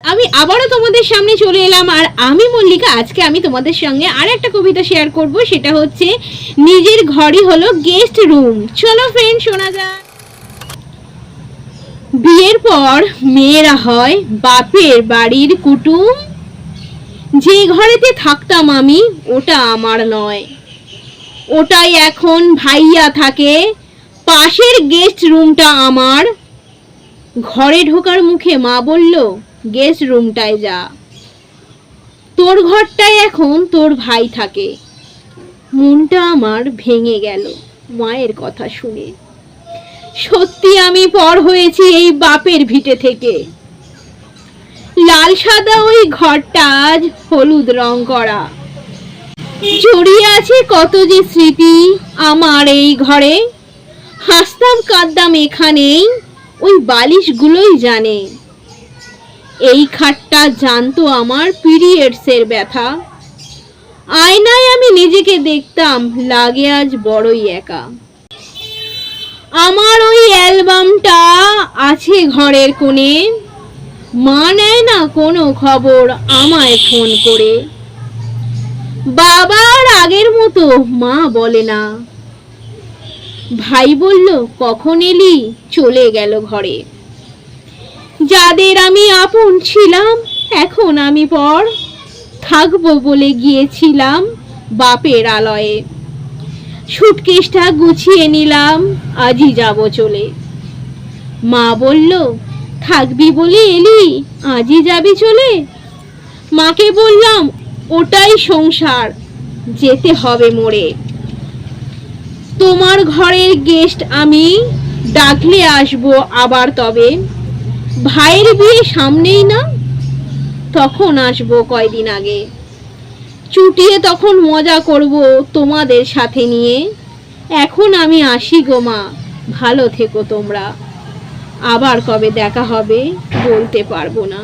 আমি আবারও তোমাদের সামনে চলে এলাম, আর আমি মল্লিকা। আজকে আমি তোমাদের সঙ্গে আর একটা কবিতা শেয়ার করব, সেটা হচ্ছে নিজের ঘরই হলো গেস্ট রুম। চলো ফ্রেন্ড, শোনা যাক। বিয়ের পর মেয়েরা হয় বাপের বাড়ির কুটুম। যে ঘরেতে থাকতাম আমি ওটা আমার নয়, ওটাই এখন ভাইয়া থাকে। পাশের গেস্ট রুমটা আমার। ঘরে ঢোকার মুখে মা বলল, গেস্ট রুমটায় যা, তোর ঘরটায় এখন তোর ভাই থাকে। মনটা আমার ভেঙে গেল মায়ের কথা শুনে। সত্যি আমি পর হয়েছি এই বাপের ভিটে থেকে। লাল সাদা ওই ঘরটা আজ হলুদ রং করা। জড়িয়ে আছে কত যে স্মৃতি আমার এই ঘরে। হাসতাম কাঁদতাম এখানেই, ওই বালিশগুলোই জানে। এই খাটটা জানতো আমার পিরিয়ডসের ব্যথা। আয়নায় আমি নিজেকে দেখতাম, লাগে আজ বড়ই একা। আমার ওই অ্যালবামটা আছে ঘরের কোণে। মা নেয় না কোনো খবর আমায় ফোন করে। বাবার আগের মতো মা বলে না। ভাই বলল, কখন এলি, চলে গেল ঘরে। যাদের আমি আপন ছিলাম এখন আমি পর। থাকবো বলে গিয়েছিলাম বাপের আলয়ে। সুটকেসটা গুছিয়ে নিলাম, আজই যাব চলে। মা বলল, থাকবি বলে এলি, আজই যাবি চলে। মাকে বললাম, ওটাই সংসার, যেতে হবে মোড়ে। তোমার ঘরের গেস্ট আমি, ডাকলে আসবো আবার তবে। ভাইয়ের বিয়ে সামনেই না, তখন আসবো কয়দিন আগে। চুটিয়ে তখন মজা করব তোমাদের সাথে নিয়ে। এখন আমি আসি গো মা, ভালো থেকো তোমরা। আবার কবে দেখা হবে বলতে পারবো না।